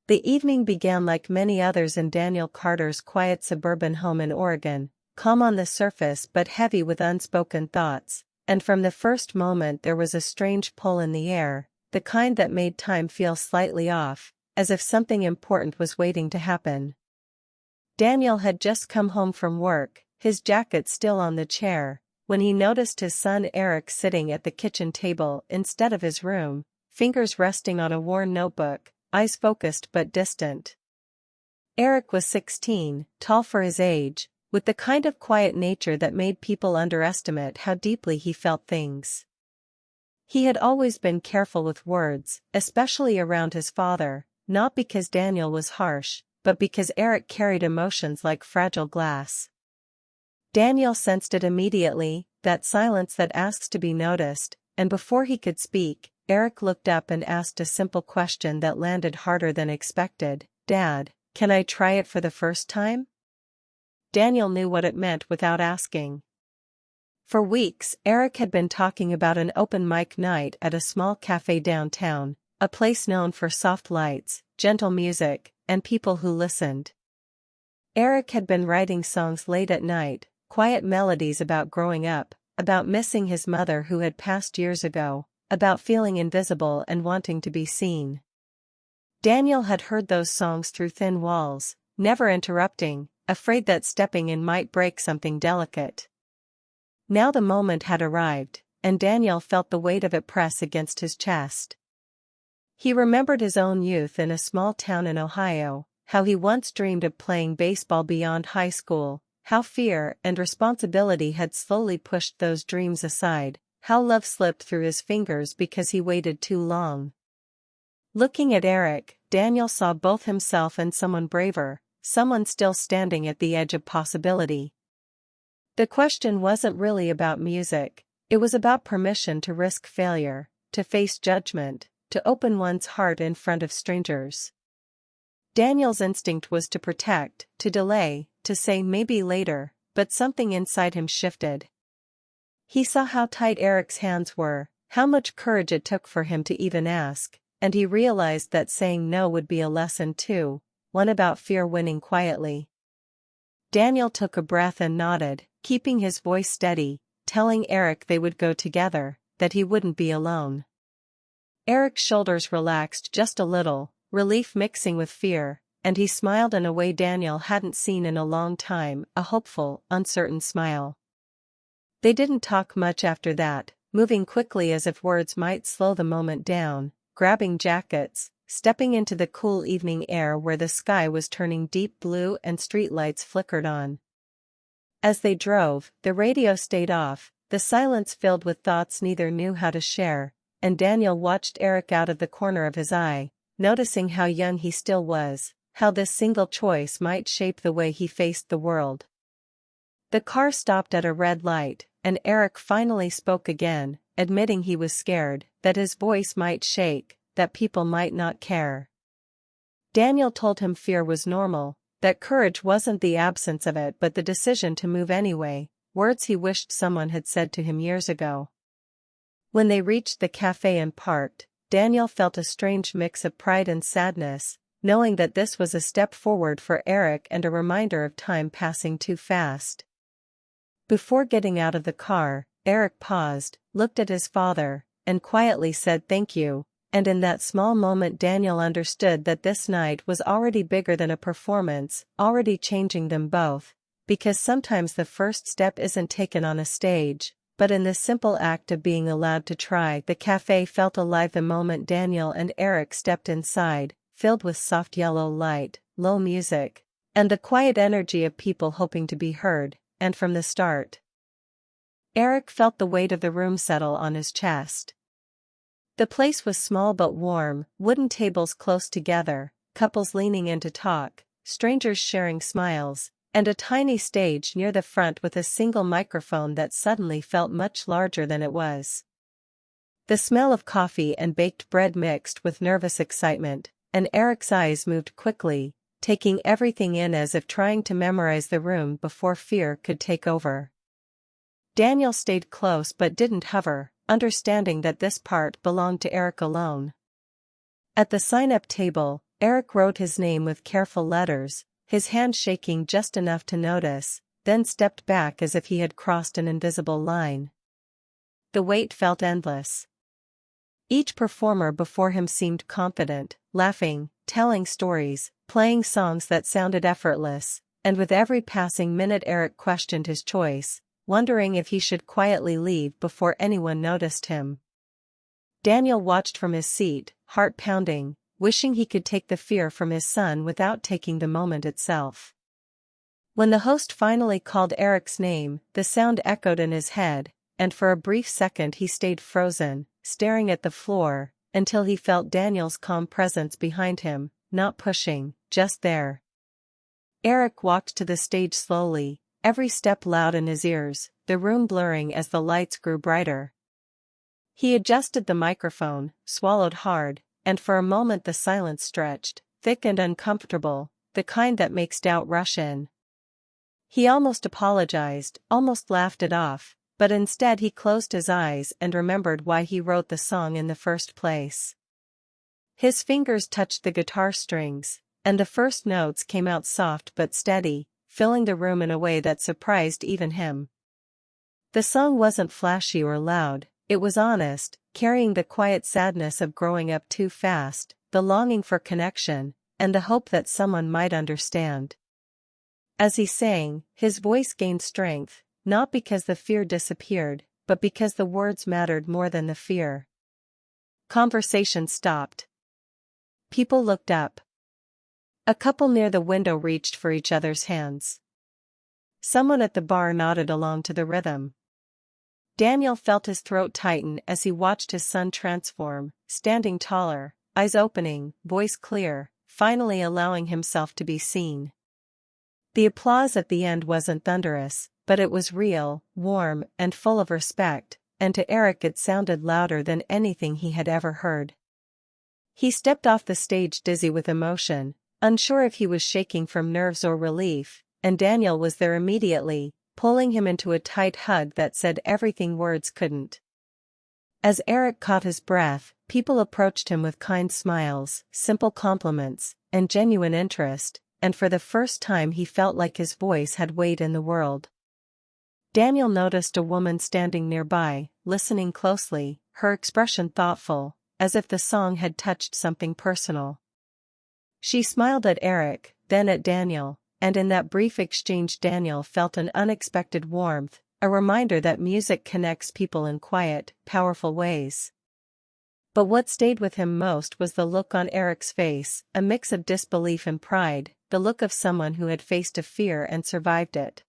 The evening began like many others in Daniel Carter's quiet suburban home in Oregon, calm on the surface but heavy with unspoken thoughts, and from the first moment there was a strange pull in the air, the kind that made time feel slightly off, as if something important was waiting to happen. Daniel had just come home from work, his jacket still on the chair, when he noticed his son Erick sitting at the kitchen table instead of his room, fingers resting on a worn notebook, eyes focused but distant. Erick was 16, tall for his age, with the kind of quiet nature that made people underestimate how deeply he felt things. He had always been careful with words, especially around his father, not because Daniel was harsh, but because Erick carried emotions like fragile glass. Daniel sensed it immediately, that silence that asks to be noticed, and before he could speak, Erick looked up and asked a simple question that landed harder than expected. "Dad, can I try it for the first time?" Daniel knew what it meant without asking. For weeks, Erick had been talking about an open mic night at a small cafe downtown, a place known for soft lights, gentle music, and people who listened. Erick had been writing songs late at night, quiet melodies about growing up, about missing his mother who had passed years ago, about feeling invisible and wanting to be seen. Daniel had heard those songs through thin walls, never interrupting, afraid that stepping in might break something delicate. Now the moment had arrived, and Daniel felt the weight of it press against his chest. He remembered his own youth in a small town in Ohio, how he once dreamed of playing baseball beyond high school, how fear and responsibility had slowly pushed those dreams aside, how love slipped through his fingers because he waited too long. Looking at Erick, Daniel saw both himself and someone braver, someone still standing at the edge of possibility. The question wasn't really about music, it was about permission to risk failure, to face judgment, to open one's heart in front of strangers. Daniel's instinct was to protect, to delay, to say maybe later, but something inside him shifted. He saw how tight Erick's hands were, how much courage it took for him to even ask, and he realized that saying no would be a lesson too, one about fear winning quietly. Daniel took a breath and nodded, keeping his voice steady, telling Erick they would go together, that he wouldn't be alone. Erick's shoulders relaxed just a little, relief mixing with fear, and he smiled in a way Daniel hadn't seen in a long time, a hopeful, uncertain smile. They didn't talk much after that, moving quickly as if words might slow the moment down, grabbing jackets, stepping into the cool evening air where the sky was turning deep blue and streetlights flickered on. As they drove, the radio stayed off, the silence filled with thoughts neither knew how to share, and Daniel watched Erick out of the corner of his eye, noticing how young he still was, how this single choice might shape the way he faced the world. The car stopped at a red light, and Erick finally spoke again, admitting he was scared, that his voice might shake, that people might not care. Daniel told him fear was normal, that courage wasn't the absence of it but the decision to move anyway, words he wished someone had said to him years ago. When they reached the cafe and parked, Daniel felt a strange mix of pride and sadness, knowing that this was a step forward for Erick and a reminder of time passing too fast. Before getting out of the car, Erick paused, looked at his father, and quietly said thank you, and in that small moment Daniel understood that this night was already bigger than a performance, already changing them both, because sometimes the first step isn't taken on a stage, but in the simple act of being allowed to try. The cafe felt alive the moment Daniel and Erick stepped inside, filled with soft yellow light, low music, and the quiet energy of people hoping to be heard, and from the start, Erick felt the weight of the room settle on his chest. The place was small but warm, wooden tables close together, couples leaning in to talk, strangers sharing smiles, and a tiny stage near the front with a single microphone that suddenly felt much larger than it was. The smell of coffee and baked bread mixed with nervous excitement, and Erick's eyes moved quickly, taking everything in as if trying to memorize the room before fear could take over. Daniel stayed close but didn't hover, understanding that this part belonged to Erick alone. At the sign-up table, Erick wrote his name with careful letters, his hand shaking just enough to notice, then stepped back as if he had crossed an invisible line. The wait felt endless. Each performer before him seemed confident, laughing, telling stories, playing songs that sounded effortless, and with every passing minute Erick questioned his choice, wondering if he should quietly leave before anyone noticed him. Daniel watched from his seat, heart pounding, wishing he could take the fear from his son without taking the moment itself. When the host finally called Erick's name, the sound echoed in his head, and for a brief second he stayed frozen, staring at the floor, until he felt Daniel's calm presence behind him, not pushing, just there. Erick walked to the stage slowly, every step loud in his ears, the room blurring as the lights grew brighter. He adjusted the microphone, swallowed hard, and for a moment the silence stretched, thick and uncomfortable, the kind that makes doubt rush in. He almost apologized, almost laughed it off, but instead he closed his eyes and remembered why he wrote the song in the first place. His fingers touched the guitar strings, and the first notes came out soft but steady, filling the room in a way that surprised even him. The song wasn't flashy or loud, it was honest, carrying the quiet sadness of growing up too fast, the longing for connection, and the hope that someone might understand. As he sang, his voice gained strength, not because the fear disappeared, but because the words mattered more than the fear. Conversation stopped. People looked up. A couple near the window reached for each other's hands. Someone at the bar nodded along to the rhythm. Daniel felt his throat tighten as he watched his son transform, standing taller, eyes opening, voice clear, finally allowing himself to be seen. The applause at the end wasn't thunderous, but it was real, warm, and full of respect, and to Erick it sounded louder than anything he had ever heard. He stepped off the stage dizzy with emotion, unsure if he was shaking from nerves or relief, and Daniel was there immediately, pulling him into a tight hug that said everything words couldn't. As Erick caught his breath, people approached him with kind smiles, simple compliments, and genuine interest, and for the first time he felt like his voice had weight in the world. Daniel noticed a woman standing nearby, listening closely, her expression thoughtful, as if the song had touched something personal. She smiled at Erick, then at Daniel, and in that brief exchange Daniel felt an unexpected warmth, a reminder that music connects people in quiet, powerful ways. But what stayed with him most was the look on Erick's face, a mix of disbelief and pride, the look of someone who had faced a fear and survived it.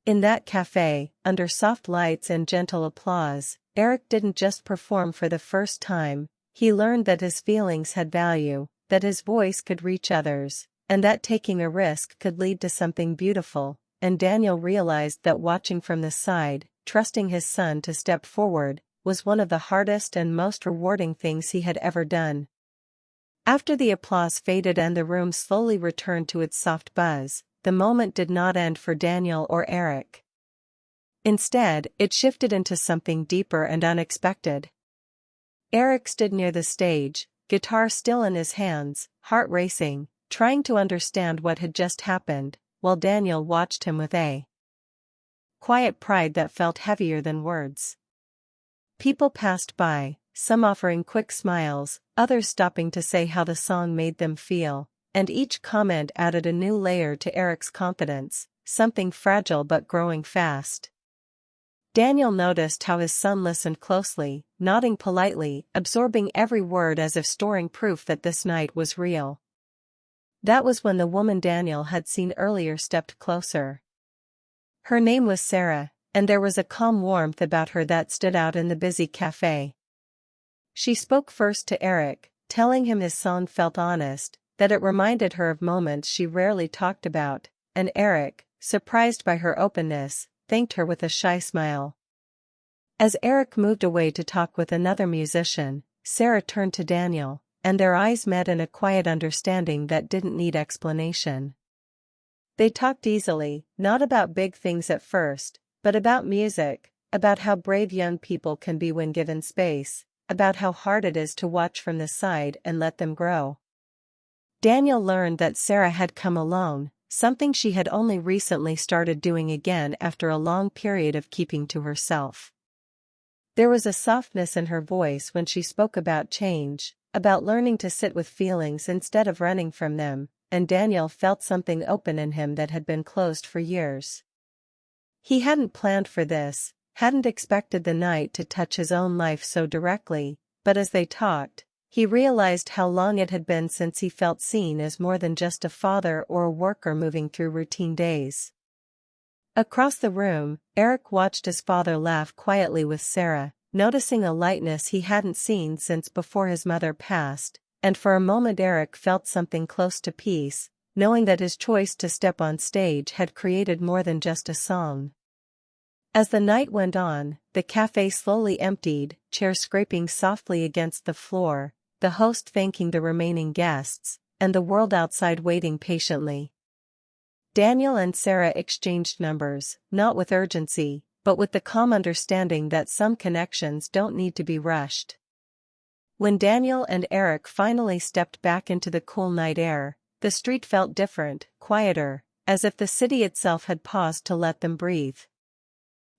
In that cafe, under soft lights and gentle applause, Erick didn't just perform for the first time, he learned that his feelings had value, that his voice could reach others, and that taking a risk could lead to something beautiful, and Daniel realized that watching from the side, trusting his son to step forward, was one of the hardest and most rewarding things he had ever done. After the applause faded and the room slowly returned to its soft buzz, the moment did not end for Daniel or Erick. Instead, it shifted into something deeper and unexpected. Erick stood near the stage, guitar still in his hands, heart racing, trying to understand what had just happened, while Daniel watched him with a quiet pride that felt heavier than words. People passed by, some offering quick smiles, others stopping to say how the song made them feel, and each comment added a new layer to Erick's confidence, something fragile but growing fast. Daniel noticed how his son listened closely, nodding politely, absorbing every word as if storing proof that this night was real. That was when the woman Daniel had seen earlier stepped closer. Her name was Sarah, and there was a calm warmth about her that stood out in the busy cafe. She spoke first to Erick, telling him his song felt honest, that it reminded her of moments she rarely talked about, and Erick, surprised by her openness, thanked her with a shy smile. As Erick moved away to talk with another musician, Sarah turned to Daniel, and their eyes met in a quiet understanding that didn't need explanation. They talked easily, not about big things at first, but about music, about how brave young people can be when given space, about how hard it is to watch from the side and let them grow. Daniel learned that Sarah had come alone, something she had only recently started doing again after a long period of keeping to herself. There was a softness in her voice when she spoke about change, about learning to sit with feelings instead of running from them, and Daniel felt something open in him that had been closed for years. He hadn't planned for this, hadn't expected the night to touch his own life so directly, but as they talked, he realized how long it had been since he felt seen as more than just a father or a worker moving through routine days. Across the room, Erick watched his father laugh quietly with Sarah, noticing a lightness he hadn't seen since before his mother passed, and for a moment Erick felt something close to peace, knowing that his choice to step on stage had created more than just a song. As the night went on, the cafe slowly emptied, chairs scraping softly against the floor, the host thanking the remaining guests, and the world outside waiting patiently. Daniel and Sarah exchanged numbers, not with urgency, but with the calm understanding that some connections don't need to be rushed. When Daniel and Erick finally stepped back into the cool night air, the street felt different, quieter, as if the city itself had paused to let them breathe.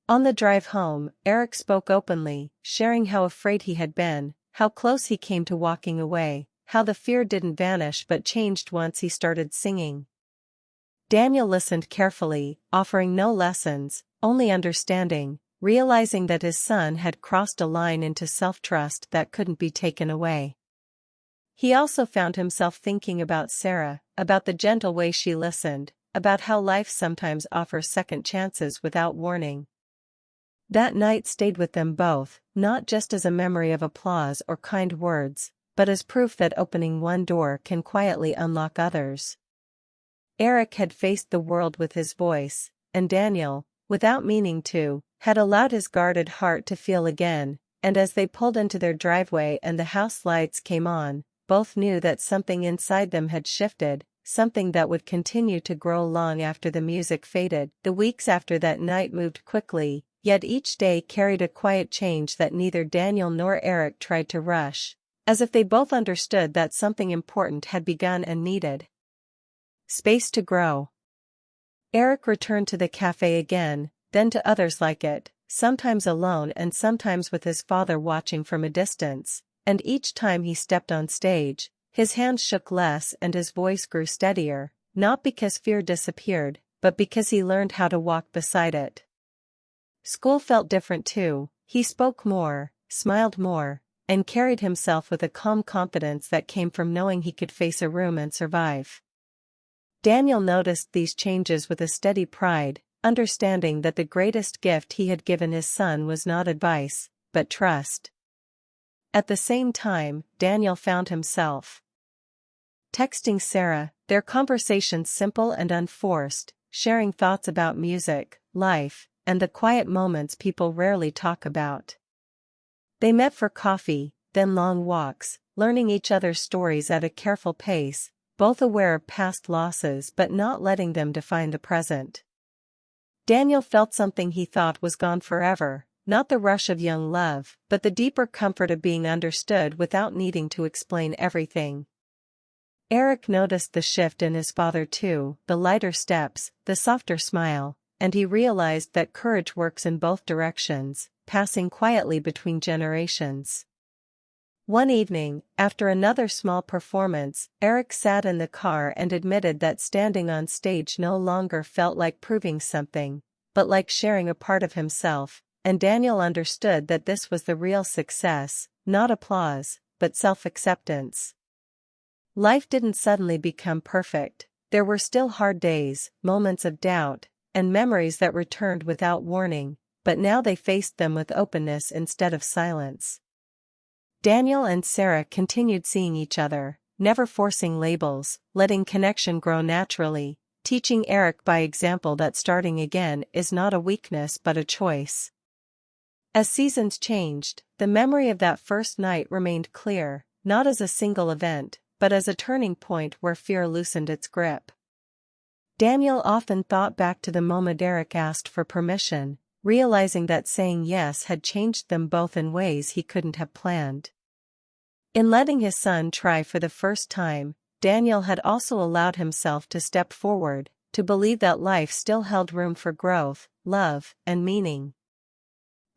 On the drive home, Erick spoke openly, sharing how afraid he had been, how close he came to walking away, how the fear didn't vanish but changed once he started singing. Daniel listened carefully, offering no lessons, only understanding, realizing that his son had crossed a line into self-trust that couldn't be taken away. He also found himself thinking about Sarah, about the gentle way she listened, about how life sometimes offers second chances without warning. That night stayed with them both, not just as a memory of applause or kind words, but as proof that opening one door can quietly unlock others. Erick had faced the world with his voice, and Daniel, without meaning to, had allowed his guarded heart to feel again, and as they pulled into their driveway and the house lights came on, both knew that something inside them had shifted, something that would continue to grow long after the music faded. The weeks after that night moved quickly, yet each day carried a quiet change that neither Daniel nor Erick tried to rush, as if they both understood that something important had begun and needed space to grow. Erick returned to the cafe again, then to others like it, sometimes alone and sometimes with his father watching from a distance, and each time he stepped on stage, his hands shook less and his voice grew steadier, not because fear disappeared, but because he learned how to walk beside it. School felt different too, he spoke more, smiled more, and carried himself with a calm confidence that came from knowing he could face a room and survive. Daniel noticed these changes with a steady pride, understanding that the greatest gift he had given his son was not advice, but trust. At the same time, Daniel found himself texting Sarah, their conversations simple and unforced, sharing thoughts about music, life, and the quiet moments people rarely talk about. They met for coffee, then long walks, learning each other's stories at a careful pace, both aware of past losses but not letting them define the present. Daniel felt something he thought was gone forever, not the rush of young love, but the deeper comfort of being understood without needing to explain everything. Erick noticed the shift in his father too, the lighter steps, the softer smile, and he realized that courage works in both directions, passing quietly between generations. One evening, after another small performance, Erick sat in the car and admitted that standing on stage no longer felt like proving something, but like sharing a part of himself, and Daniel understood that this was the real success, not applause, but self-acceptance. Life didn't suddenly become perfect, there were still hard days, moments of doubt, and memories that returned without warning, but now they faced them with openness instead of silence. Daniel and Sarah continued seeing each other, never forcing labels, letting connection grow naturally, teaching Erick by example that starting again is not a weakness but a choice. As seasons changed, the memory of that first night remained clear, not as a single event, but as a turning point where fear loosened its grip. Daniel often thought back to the moment Erick asked for permission, realizing that saying yes had changed them both in ways he couldn't have planned. In letting his son try for the first time, Daniel had also allowed himself to step forward, to believe that life still held room for growth, love, and meaning.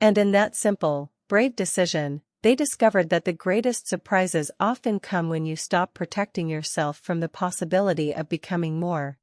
And in that simple, brave decision, they discovered that the greatest surprises often come when you stop protecting yourself from the possibility of becoming more.